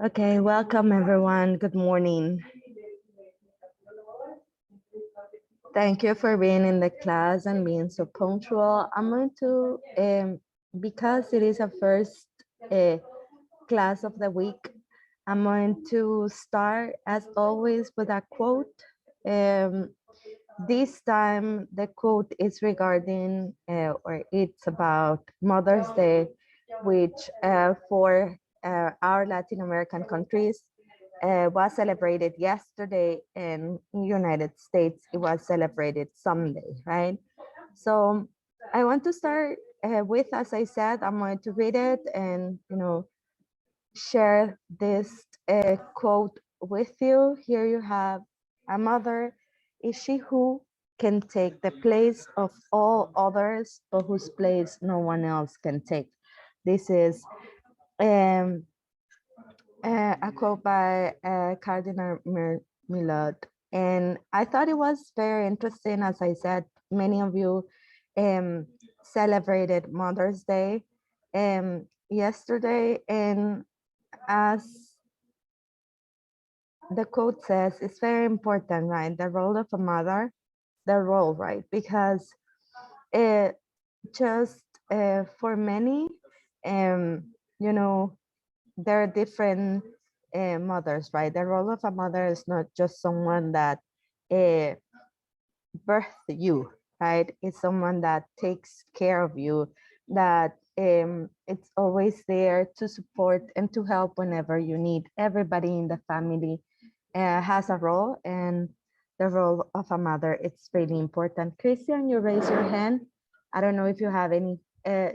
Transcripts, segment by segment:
Okay, welcome everyone. Good morning. Thank you for being in the class and being so punctual. I'm going to, because it is a first class of the week, I'm going to start as always with a quote. This time the quote is regarding, or it's about Mother's Day, which for our Latin American countries was celebrated yesterday, and in United States it was celebrated Sunday, right? So I want to start with, as I said, I'm going to read it and share this quote with you. Here you have: a mother is she who can take the place of all others, but whose place no one else can take. This is a quote by Cardinal Milot. And I thought it was very interesting. As I said, many of you celebrated Mother's Day yesterday. And as the quote says, it's very important, right? The role of a mother, the role, right? Because it just for many, there are different mothers, right? The role of a mother is not just someone that birthed you, right? It's someone that takes care of you, that it's always there to support and to help whenever you need. Everybody in the family has a role, and the role of a mother, it's really important. Christian, you raise your hand. I don't know if you have any,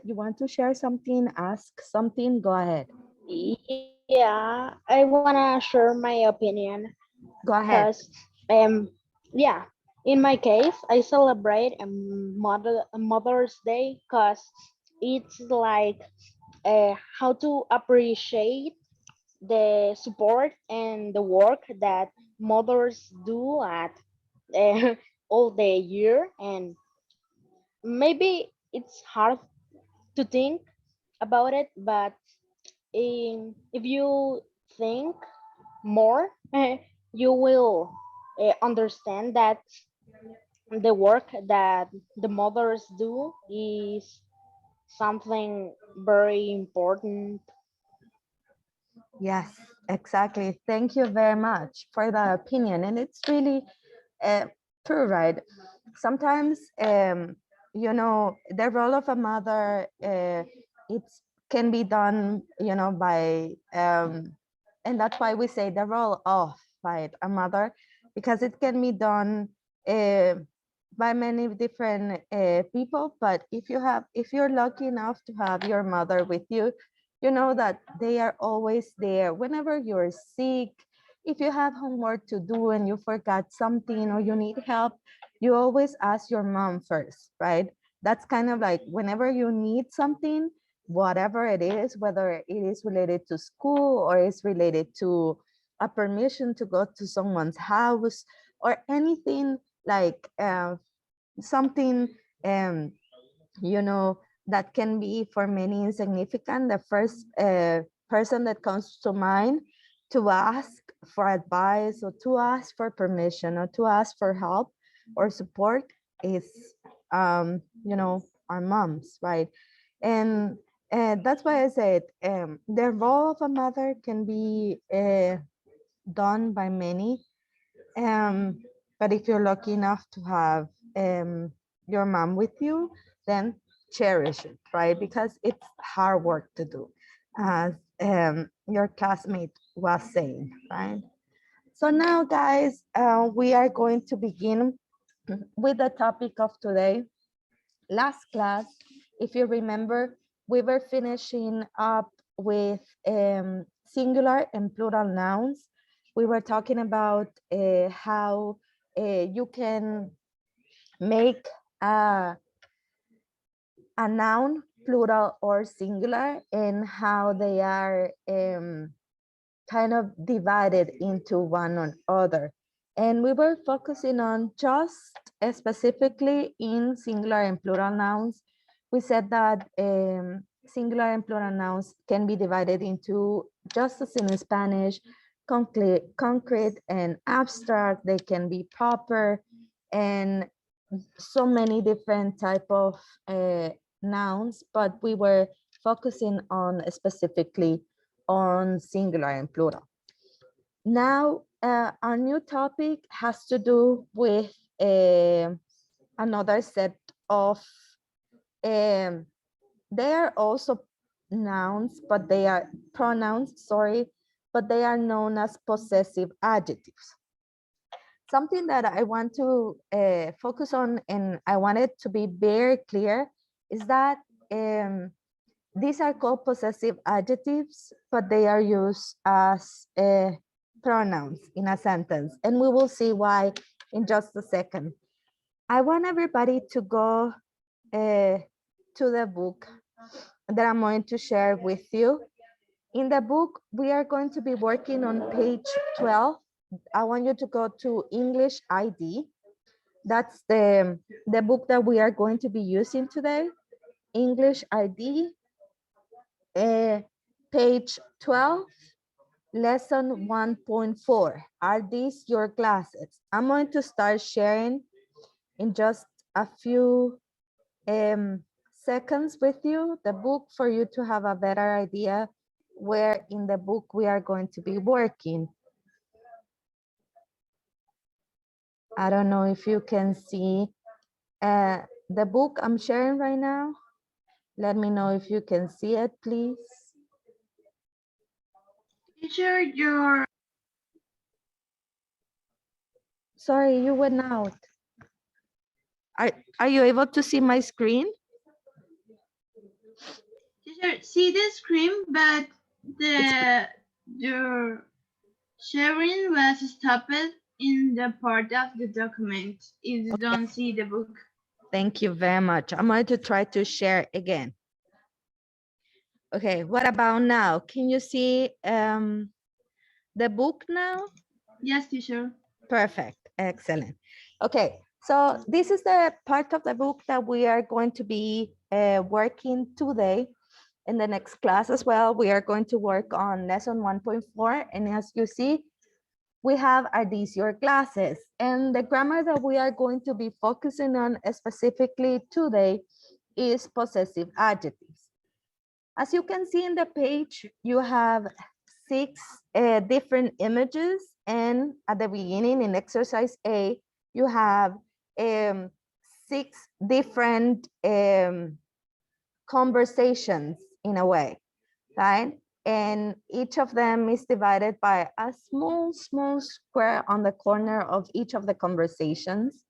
you want to share something, ask something, go ahead. Yeah, I wanna share my opinion Go ahead. because yeah, in my case, I celebrate a Mother's Day because it's like how to appreciate the support and the work that mothers do at uh, all the year, and maybe it's hard to think about it, but if you think more, you will understand that the work that the mothers do is something very important. Yes, exactly. Thank you very much for that opinion. And it's really uh, true, right? Sometimes, the role of a mother, it's can be done, by, and that's why we say the role of, right, a mother, because it can be done uh, by many different people. But if you're lucky enough to have your mother with you, you know that they are always there whenever you're sick. If you have homework to do and you forgot something or you need help, you always ask your mom first, right? That's kind of like whenever you need something, whatever it is, whether it is related to school or it's related to a permission to go to someone's house or anything, like something, um, you know, that can be for many insignificant. The first person that comes to mind to ask for advice or to ask for permission or to ask for help or support is, our moms, right? And that's why I said, the role of a mother can be done by many, um, but if you're lucky enough to have your mom with you, then cherish it, right? Because it's hard work to do, as your classmate was saying, right? So now, guys, we are going to begin with the topic of today. Last class, if you remember, we were finishing up with singular and plural nouns. We were talking about how you can make a, a noun plural or singular, and how they are kind of divided into one or other. And we were focusing on just specifically in singular and plural nouns. We said that singular and plural nouns can be divided into, just as in Spanish, concrete and abstract. They can be proper, and so many different type of nouns, but we were focusing on specifically on singular and plural. Now, our new topic has to do with another set of, um, they are also nouns, but they are pronouns, sorry, but they are known as possessive adjectives. Something that I want to focus on, and I want it to be very clear, is that these are called possessive adjectives, but they are used as pronouns in a sentence. And we will see why in just a second. I want everybody to go to the book that I'm going to share with you. In the book, we are going to be working on page 12. I want you to go to English ID. That's the book that we are going to be using today. English ID, page 12, lesson 1.4. Are these your classes? I'm going to start sharing in just a few seconds with you the book, for you to have a better idea where in the book we are going to be working. I don't know if you can see the book I'm sharing right now. Let me know if you can see it, please. Teacher, your Sorry, you went out. Are you able to see my screen? teacher see the screen, but your sharing was stopped in the part of the document. If you don't see the book. Thank you very much. I'm going to try to share again. Okay, what about now? Can you see the book now? Yes, teacher. Perfect, excellent. Okay, so this is the part of the book that we are going to be working today. In the next class as well, we are going to work on lesson 1.4. And as you see, we have are these your classes. And the grammar that we are going to be focusing on specifically today is possessive adjectives. As you can see in the page, you have 6 different images. And at the beginning in exercise A, you have 6 different conversations in a way, right? And each of them is divided by a small square on the corner of each of the conversations.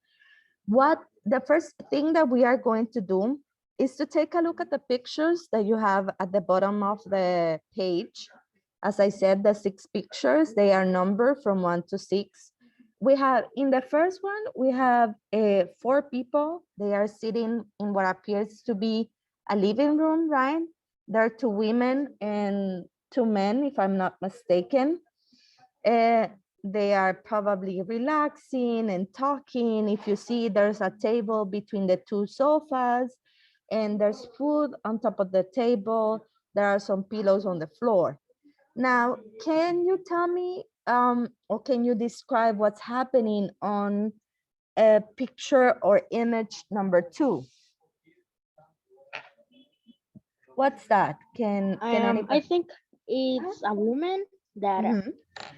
What the first thing that we are going to do is to take a look at the pictures that you have at the bottom of the page. As I said, the 6 pictures, they are numbered from 1 to 6. We have, in the first one, we have 4 people. They are sitting in what appears to be a living room, right? There are 2 women and 2 men, if I'm not mistaken. They are probably relaxing and talking. If you see, there's a table between the 2 sofas and there's food on top of the table. There are some pillows on the floor. Now, can you tell me, or can you describe what's happening on picture or image number 2? What's that? Can I anybody? think it's a woman that Mhm.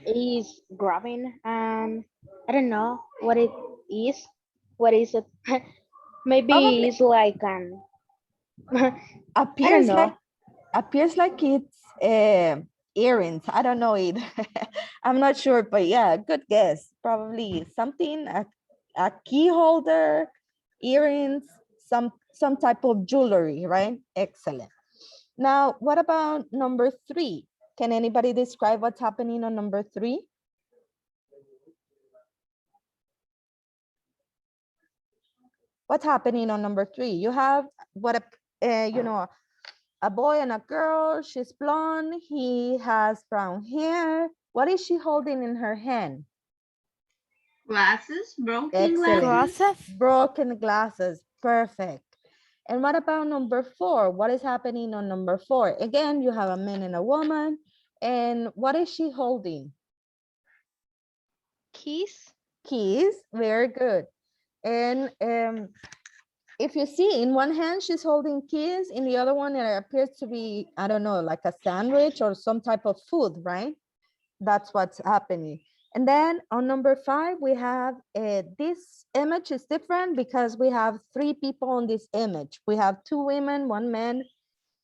is grabbing, and I don't know what it is. What is it? Maybe Probably it's like an I don't appears like know. it's earrings. I don't know it. I'm not sure, but yeah, good guess. Probably something, a key holder, earrings, some type of jewelry, right? Excellent. Now, what about number 3? Can anybody describe what's happening on number 3? What's happening on number 3? You have what a boy and a girl. She's blonde. He has brown hair. What is she holding in her hand? Glasses, broken Excellent. glasses. Broken glasses. Perfect. And what about number 4? What is happening on number 4? Again, you have a man and a woman. And what is she holding? Keys. Keys. Very good. And if you see, in one hand, she's holding keys. In the other one, it appears to be, I don't know, like a sandwich or some type of food, right? That's what's happening. And then on number 5, we have this image is different because we have 3 people on this image. We have 2 women, 1 man.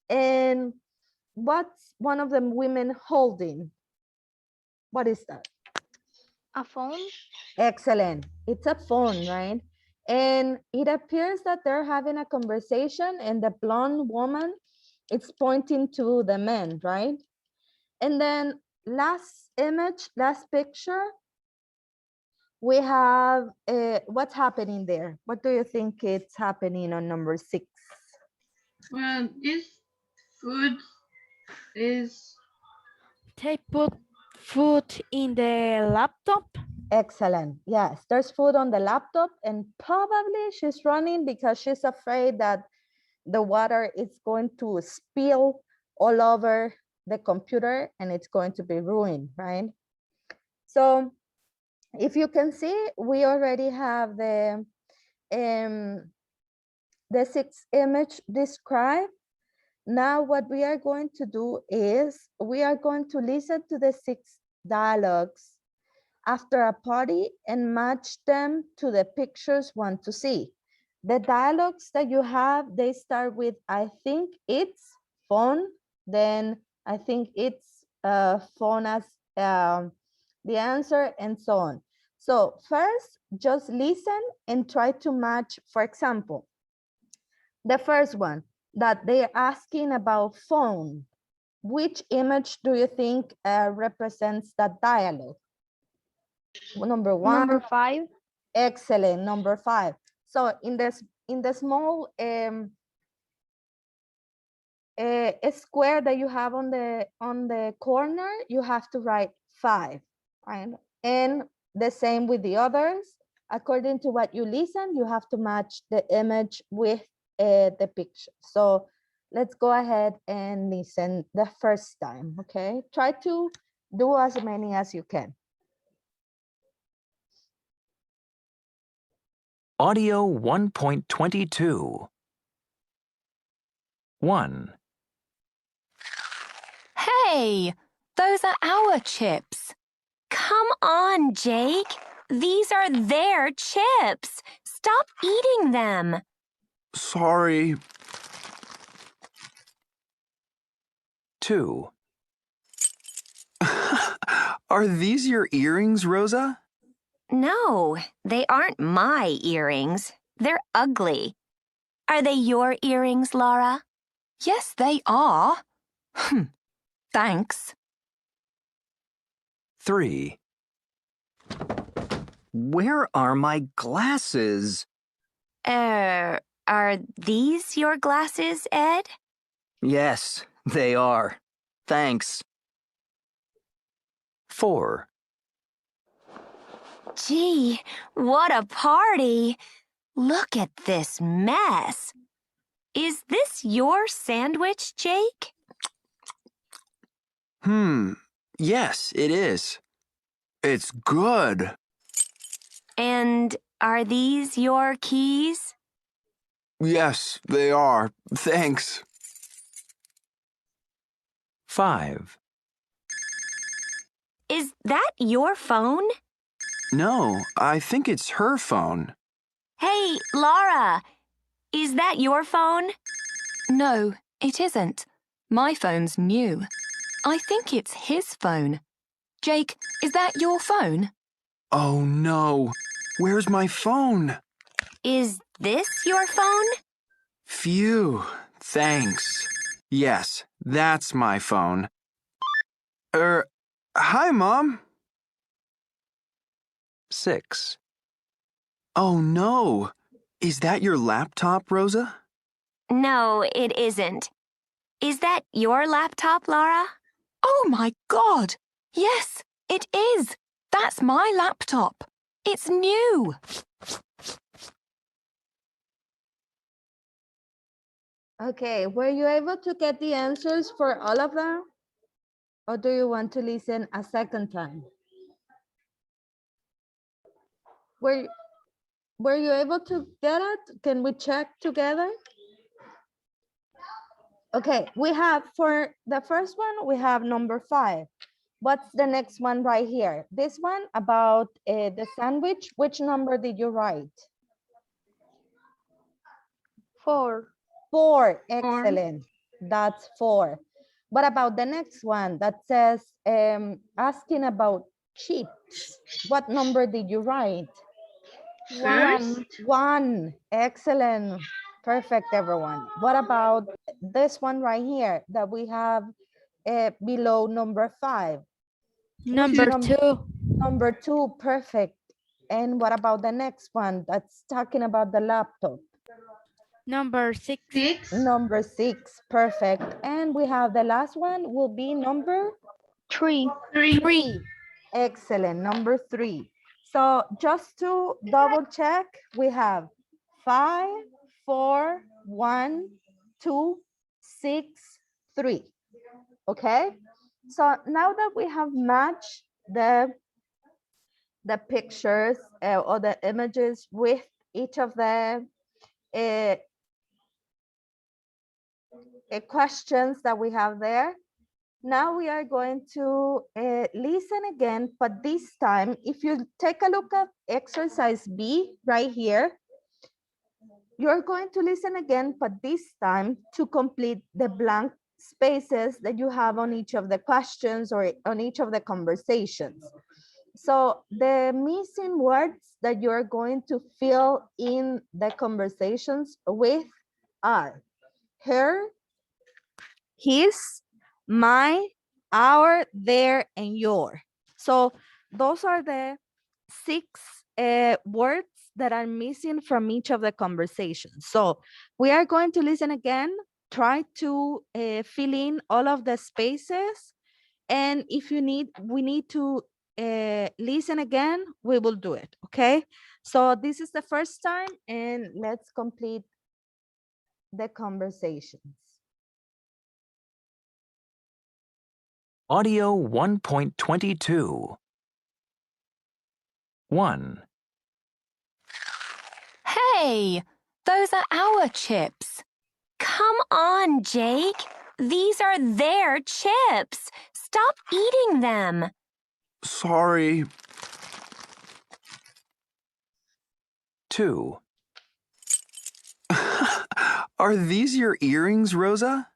And what's one of the women holding? What is that? A phone. Excellent. It's a phone, right? And it appears that they're having a conversation and the blonde woman, it's pointing to the man, right? And then last image, last picture, we have what's happening there. What do you think it's happening on number 6? Well, this food is They put food in the laptop. Excellent. Yes, there's food on the laptop and probably she's running because she's afraid that the water is going to spill all over the computer and it's going to be ruined, right? So if you can see, we already have the 6 image described. Now what we are going to do is we are going to listen to the 6 dialogues after a party and match them to the pictures want to see. The dialogues that you have, they start with, I think it's phone, then I think it's phone as the answer, and so on. So first, just listen and try to match, for example, the first one, that they're asking about phone. Which image do you think represents that dialogue? Number one. Number 5. Excellent. Number 5. So in the small square that you have on the corner, you have to write 5, right? And the same with the others. According to what you listen, you have to match the image with the picture. So let's go ahead and listen the first time, okay? Try to do as many as you can. Audio 1.22. 1. Hey, those are our chips. Come on, Jake. These are their chips. Stop eating them. Sorry. 2. Are these your earrings, Rosa? No, they aren't my earrings. They're ugly. Are they your earrings, Laura? Yes, they are. Thanks. 3. Where are my glasses? Are these your glasses, Ed? Yes, they are. Thanks. 4. Gee, what a party. Look at this mess. Is this your sandwich, Jake? Yes, it is. It's good. And are these your keys? Yes, they are. Thanks. 5. Is that your phone? No, I think it's her phone. Hey, Laura, is that your phone? No, it isn't. My phone's new. I think it's his phone. Jake, is that your phone? Oh no, where's my phone? Is this your phone? Phew, thanks. Yes, that's my phone. Hi, Mom. 6. Oh no, is that your laptop, Rosa? No, it isn't. Is that your laptop, Laura? Oh my God! Yes, it is. That's my laptop. It's new. Okay, were you able to get the answers for all of them? Or do you want to listen a second time? Were you able to get it? Can we check together? Okay, we have for the first one, we have number 5. What's the next one right here? This one about the sandwich. Which number did you write? 4. 4, excellent. That's 4. What about the next one that says asking about chips? What number did you write? 1. 1, excellent. Perfect, everyone. What about this one right here that we have below number 5? Number 2. Number 2, perfect. And what about the next one that's talking about the laptop? Number 6. 6. Number 6, perfect. And we have the last one will be number 3. 3. Excellent, number 3. So just to double check, we have 5, 4, 1, 2, 6, 3. Okay, so now that we have matched the pictures or the images with each of the questions that we have there, now we are going to listen again, but this time, if you take a look at exercise B right here, You're going to listen again, but this time to complete the blank spaces that you have on each of the questions or on each of the conversations. So the missing words that you're going to fill in the conversations with are her, his, my, our, their, and your. So those are the 6 words that are missing from each of the conversations. So we are going to listen again, try to fill in all of the spaces. And if we need to listen again, we will do it, okay? So this is the first time, and let's complete the conversations. Audio 1.22. 1. Hey, those are our chips. Come on, Jake. These are their chips. Stop eating them. Sorry. 2. Are these your earrings, Rosa?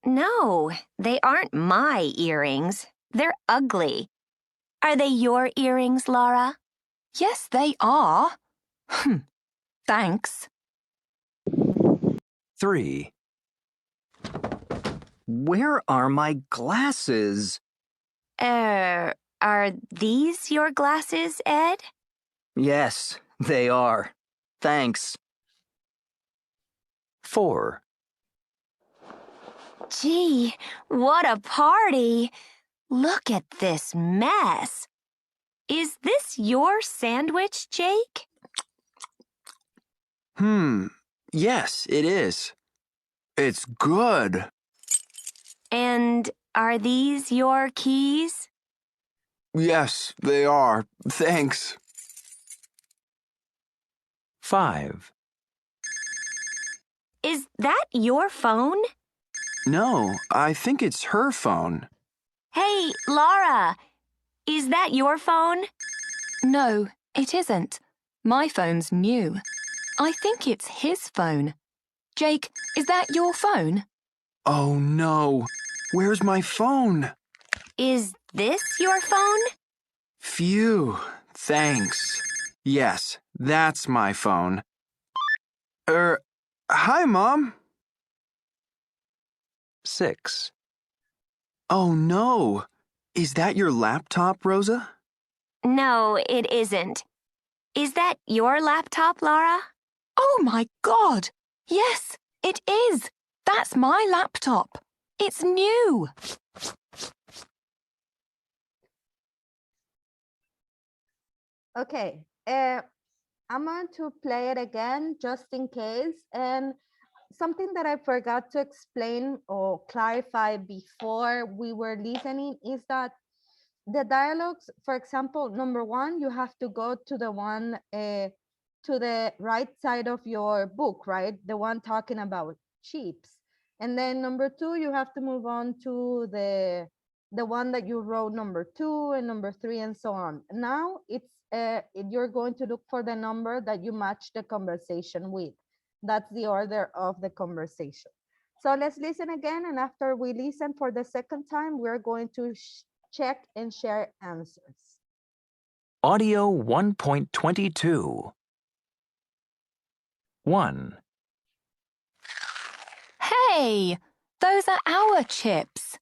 No, they aren't my earrings. They're ugly. Are they your earrings, Laura? Yes, they are. Thanks. 3. Where are my glasses? Are these your glasses, Ed? Yes, they are. Thanks. 4. Gee, what a party! Look at this mess. Is this your sandwich, Jake? Yes, it is. It's good. And are these your keys? Yes, they are. Thanks. 5. Is that your phone? No, I think it's her phone. Hey, Laura, is that your phone? No, it isn't. My phone's new. I think it's his phone. Jake, is that your phone? Oh no. Where's my phone? Is this your phone? Phew. Thanks. Yes, that's my phone. Hi, Mom. 6. Oh no. Is that your laptop, Rosa? No, it isn't. Is that your laptop, Laura? Oh my God! Yes, it is. That's my laptop. It's new. Okay, I'm going to play it again just in case. And something that I forgot to explain or clarify before we were listening is that the dialogues, for example, number 1, you have to go to the one to the right side of your book, right? The one talking about chips. And then number 2, you have to move on to the one that you wrote number 2 and number 3 and so on. Now it's you're going to look for the number that you match the conversation with. That's the order of the conversation. So let's listen again. And after we listen for the second time, we're going to check and share answers. Audio 1.22. 1. Hey, those are our chips.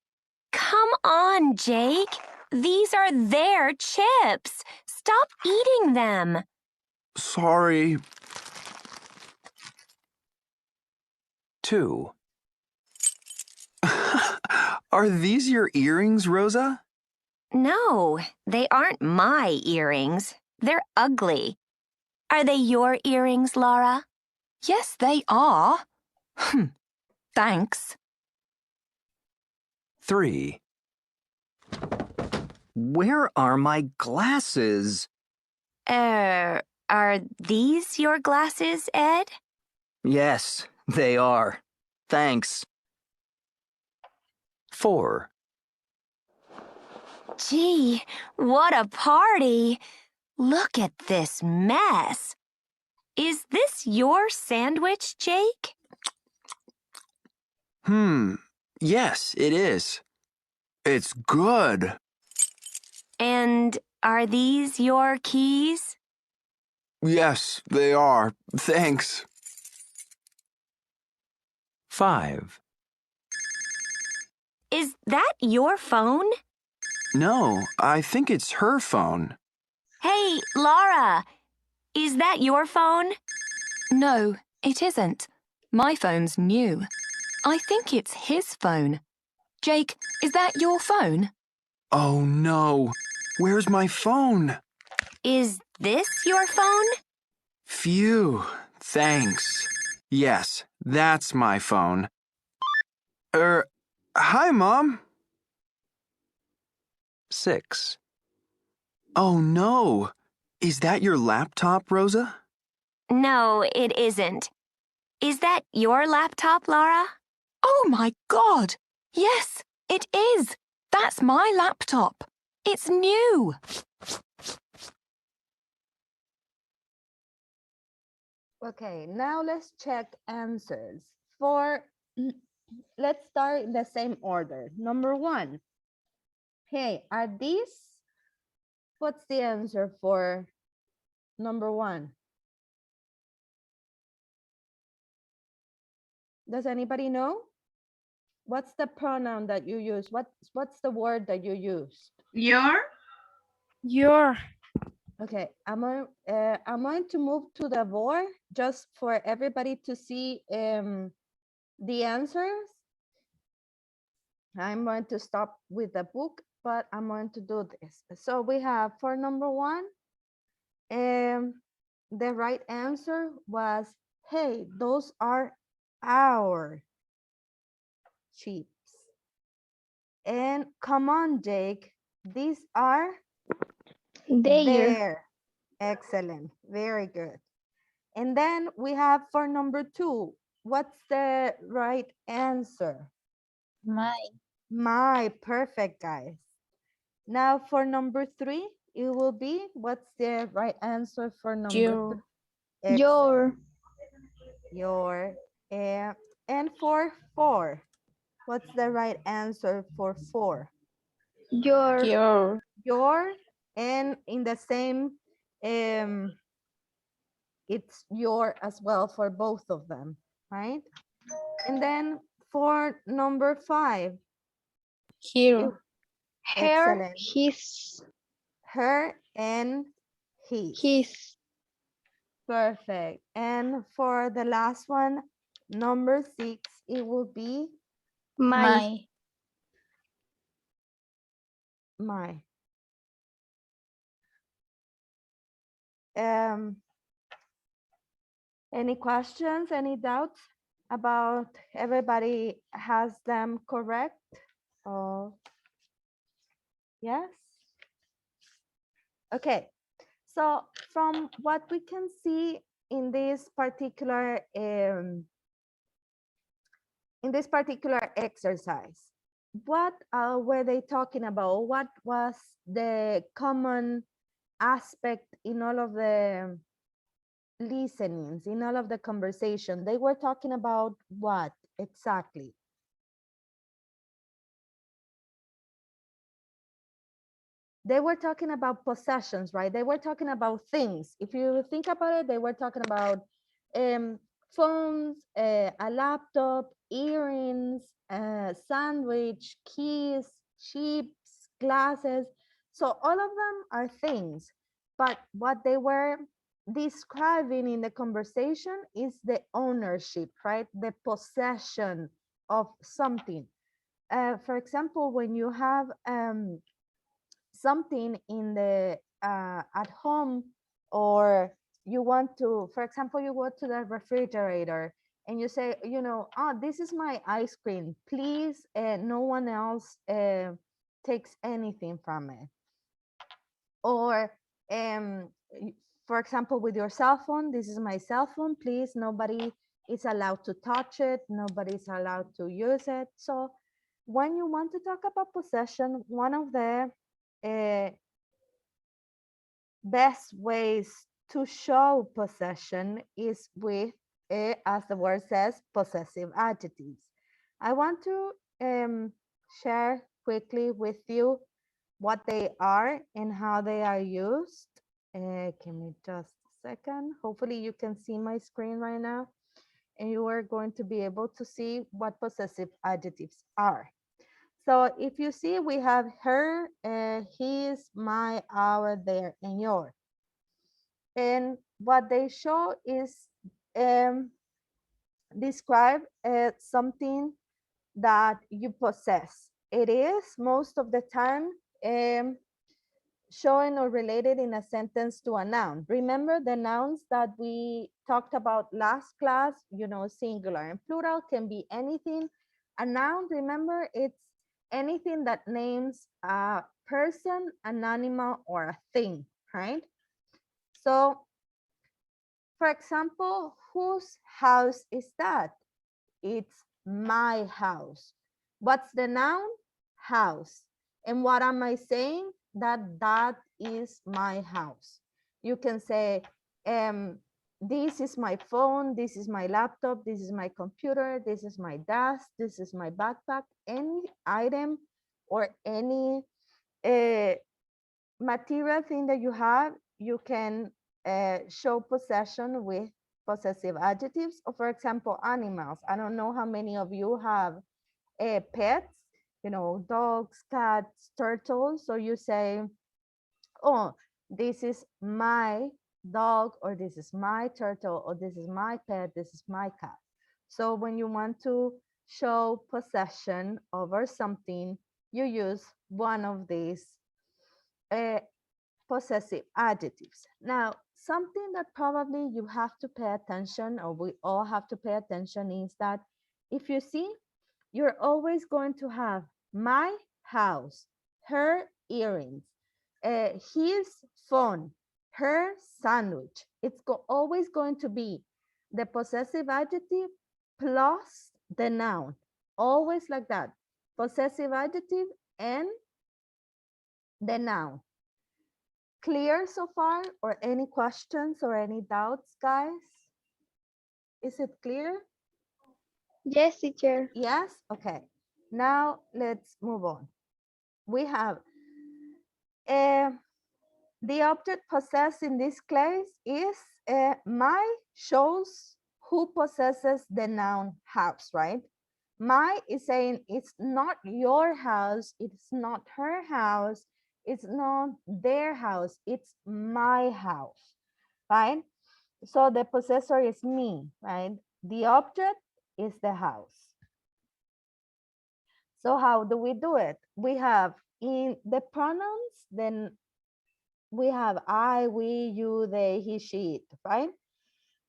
Come on, Jake. These are their chips. Stop eating them. Sorry. 2. Are these your earrings, Rosa? No, they aren't my earrings. They're ugly. Are they your earrings, Laura? Yes, they are. Thanks. 3. Where are my glasses? Are these your glasses, Ed? Yes, they are. Thanks. 4. Gee, what a party. Look at this mess. Is this your sandwich, Jake? Yes, it is. It's good. And are these your keys? Yes, they are. Thanks. 5. Is that your phone? No, I think it's her phone. Hey, Laura, is that your phone? No, it isn't. My phone's new. I think it's his phone. Jake, is that your phone? Oh no. Where's my phone? Is this your phone? Phew. Thanks. Yes, that's my phone. Hi, Mom. 6. Oh no. Is that your laptop, Rosa? No, it isn't. Is that your laptop, Laura? Oh my God! Yes, it is. That's my laptop. It's new. Okay, now let's check answers. Let's start in the same order. Number 1. Hey, are these? What's the answer for number 1? Does anybody know? What's the pronoun that you use? What's the word that you used? Your? Your. Okay, I'm going to move to the board just for everybody to see the answers. I'm going to stop with the book, but I'm going to do this. So we have for number 1, the right answer was, hey, those are our chips. And come on, Jake, these are their. Excellent, very good. And then we have for number 2, what's the right answer? My, perfect, guys. Now for number 3, it will be, what's the right answer for number 3? Your. And for 4, what's the right answer for 4? Your. And in the same, it's your as well for both of them, right? And then for number 5, excellent. His. Her and his. Perfect. And for the last one, number 6, it will be my. Any questions, any doubts about everybody has them correct? Oh, yes. Okay. So from what we can see in this particular exercise, what were they talking about? What was the common aspect in all of the listenings, in all of the conversation? They were talking about what exactly? They were talking about possessions, right? They were talking about things. If you think about it, they were talking about phones, a laptop, earrings, sandwich, keys, chips, glasses. So all of them are things, but what they were describing in the conversation is the ownership, right? The possession of something. For example, when you have something in the at home, or you want to, for example, you go to the refrigerator and you say, oh, this is my ice cream, please, no one else takes anything from it. Or for example, with your cell phone, this is my cell phone, please, nobody is allowed to touch it, nobody's allowed to use it. So when you want to talk about possession, one of the best ways to show possession is with, as the word says, possessive adjectives. I want to share quickly with you what they are and how they are used. Give me just a second. Hopefully you can see my screen right now and you are going to be able to see what possessive adjectives are. So if you see, we have her, his, my, our, their, and your. And what they show is describe something that you possess. It is most of the time showing or related in a sentence to a noun. Remember the nouns that we talked about last class, you know, singular and plural can be anything. A noun, remember, it's anything that names a person, an animal, or a thing, right? So, for example, whose house is that? It's my house. What's the noun? House. And what am I saying? That is my house. You can say, this is my phone, this is my laptop, this is my computer, this is my desk, this is my backpack. Any item or any material thing that you have, you can show possession with possessive adjectives. Or for example, animals. I don't know how many of you have pets, you know, dogs, cats, turtles. So you say, oh, this is my dog, or this is my turtle, or this is my pet, this is my cat. So when you want to show possession over something, you use one of these possessive adjectives. Now, something that probably you have to pay attention, or we all have to pay attention, is that if you see, you're always going to have my house, her earrings, his phone, her sandwich. It's always going to be the possessive adjective plus the noun. Always like that. Possessive adjective and the noun. Clear so far, or any questions or any doubts, guys? Is it clear? Yes, teacher. Yes? Okay. Now let's move on. We have the object possessed in this case is my shows who possesses the noun house, right? My is saying it's not your house, it's not her house, it's not their house, it's my house, right? So the possessor is me, right? The object is the house. So how do we do it? We have in the pronouns, then we have I, we, you, they, he, she, it, right?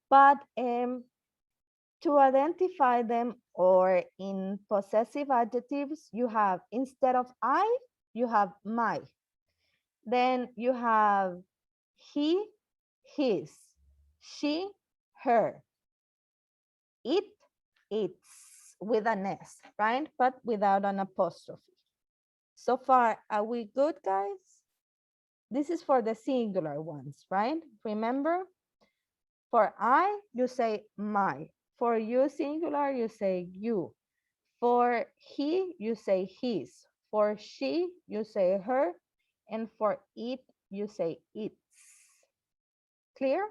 But to identify them, or in possessive adjectives, you have, instead of I, you have my. Then you have he, his, she, her, it, its, with an S, right? But without an apostrophe. So far, are we good, guys? This is for the singular ones, right? Remember, for I, you say my. For you singular, you say you. For he, you say his. For she, you say her. And for it, you say its. Clear?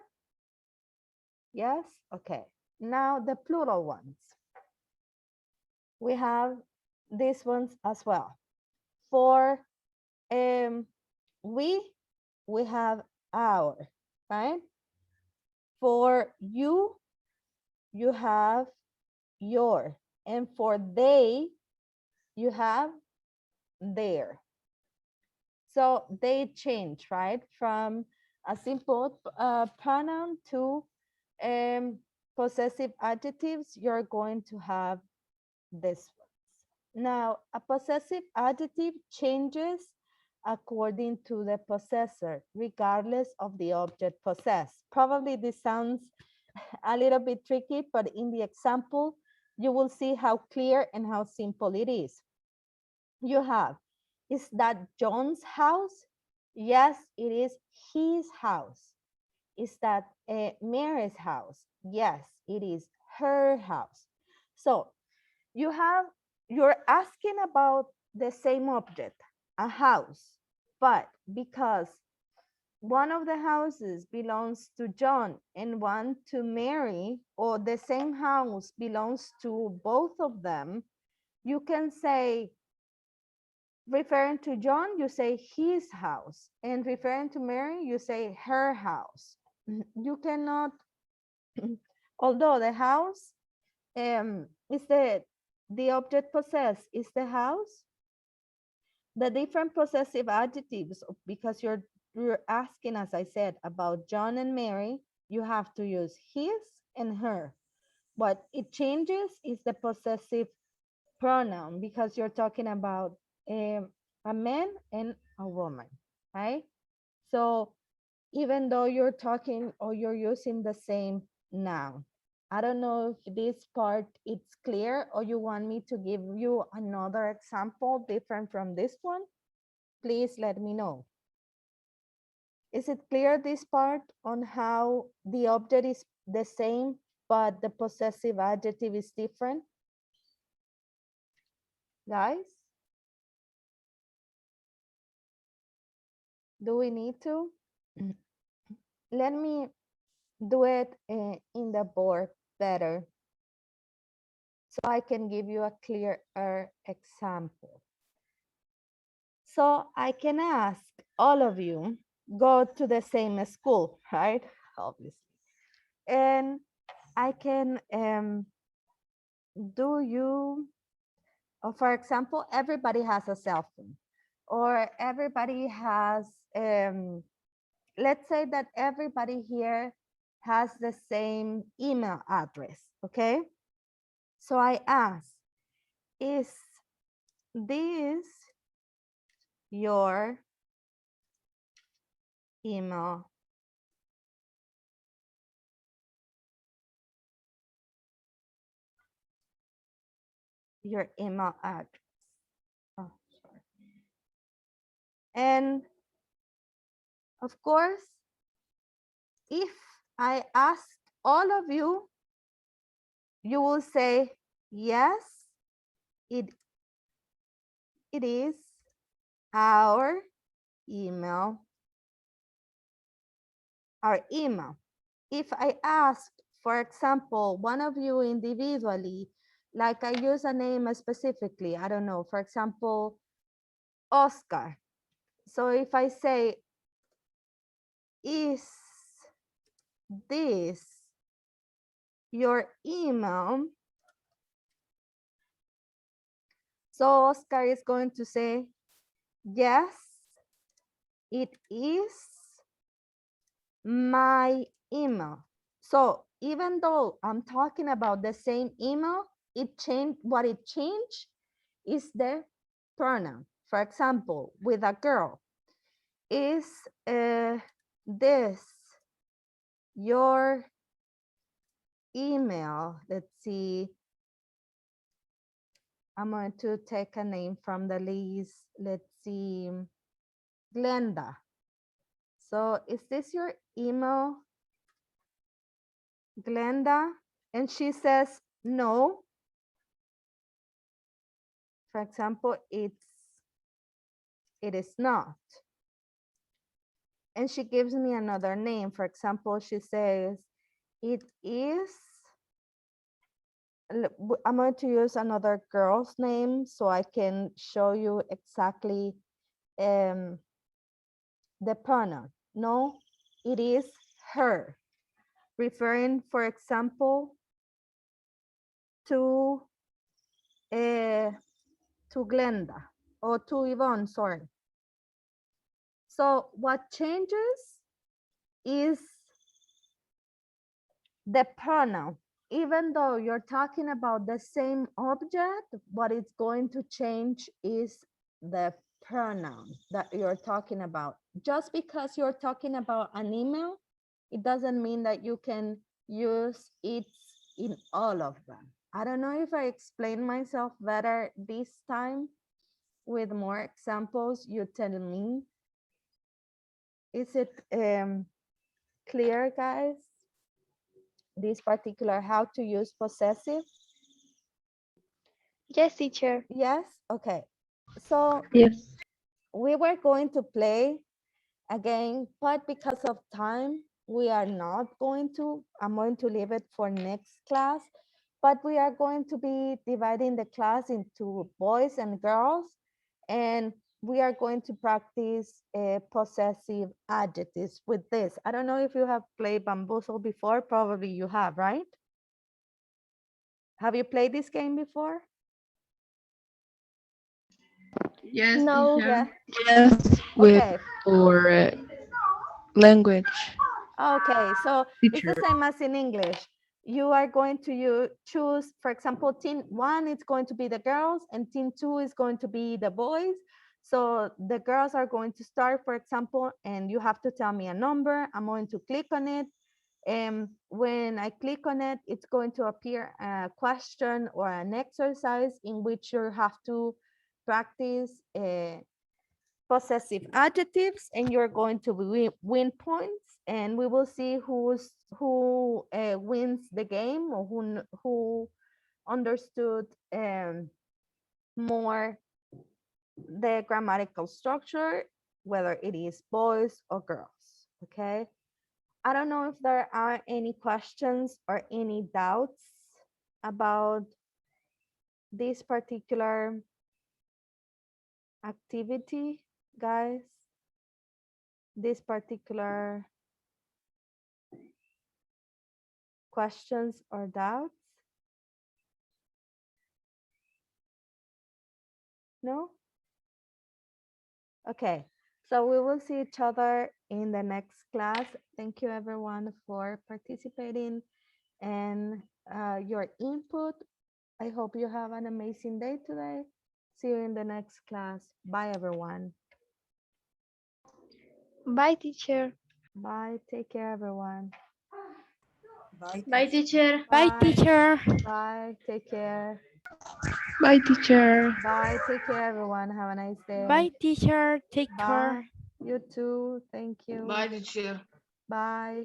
Yes? Okay. Now the plural ones. We have these ones as well. For we have our, right? For you, you have your. And for they, you have their. So they change, right? From a simple pronoun to possessive adjectives, you're going to have this one. Now, a possessive adjective changes according to the possessor, regardless of the object possessed. Probably this sounds a little bit tricky, but in the example, you will see how clear and how simple it is. You have, is that John's house? Yes, it is his house. is that Mary's house? Yes, it is her house. So you're asking about the same object, a house, but because one of the houses belongs to John and one to Mary, or the same house belongs to both of them, you can say, referring to John, you say his house, and referring to Mary, you say her house. You cannot, although the house is the object possessed is the house, the different possessive adjectives, because you're asking, as I said, about John and Mary, you have to use his and her. What it changes is the possessive pronoun, because you're talking about a man and a woman, right? So even though you're talking or you're using the same noun. I don't know if this part is clear, or you want me to give you another example different from this one. Please let me know. Is it clear, this part, on how the object is the same, but the possessive adjective is different? Guys? Do we need to? Let me do it in the board better, so I can give you a clearer example. So I can ask all of you, go to the same school, right? Obviously. And I can do you, or for example, everybody has a cell phone, or everybody has, let's say that everybody here has the same email address, okay? So I ask, is this your email? Your email address. Oh, sorry. And of course, if I ask all of you, you will say, yes, it is our email. Our email. If I ask, for example, one of you individually, like I use a name specifically, I don't know, for example, Oscar. So if I say, is this your email? So Oscar is going to say, yes, it is my email. So even though I'm talking about the same email, what it changed is the pronoun. For example, with a girl, is this your email? Let's see. I'm going to take a name from the list. Let's see, Glenda. So is this your email, Glenda? And she says, no. For example, it is not. And she gives me another name. For example, she says, it is, I'm going to use another girl's name so I can show you exactly the pronoun. No, it is her. Referring, for example, to Glenda, or to Yvonne, sorry. So what changes is the pronoun. Even though you're talking about the same object, what it's going to change is the pronoun that you're talking about. Just because you're talking about an email, it doesn't mean that you can use it in all of them. I don't know if I explained myself better this time with more examples. You tell me. Is it clear, guys? This particular how to use possessive? Yes, teacher. Yes? Okay. So Yes. we were going to play again, but because of time, we are not going to. I'm going to leave it for next class, but we are going to be dividing the class into boys and girls, and we are going to practice possessive adjectives with this. I don't know if you have played Bamboozle before. Probably you have, right? Have you played this game before? Yes, No. teacher. Yes, with Okay. our language Okay, so it's teacher. the same as in English. You are going to choose, for example, team one is going to be the girls and team two is going to be the boys. So the girls are going to start, for example, and you have to tell me a number. I'm going to click on it. And when I click on it, it's going to appear a question or an exercise in which you have to practice possessive adjectives, and you're going to win points, and we will see who wins the game, or who understood more the grammatical structure, whether it is boys or girls. Okay, I don't know if there are any questions or any doubts about this particular activity, guys, this particular questions or doubts? No? Okay, so we will see each other in the next class. Thank you everyone for participating and your input. I hope you have an amazing day today. See you in the next class. Bye everyone. Bye, teacher. Bye, take care everyone. Bye, teacher. Bye, Bye, teacher. bye, take care. Bye, teacher. Bye, take care everyone. Have a nice day. Bye, teacher. Take care. Bye, you too, thank you. Bye, teacher. Bye.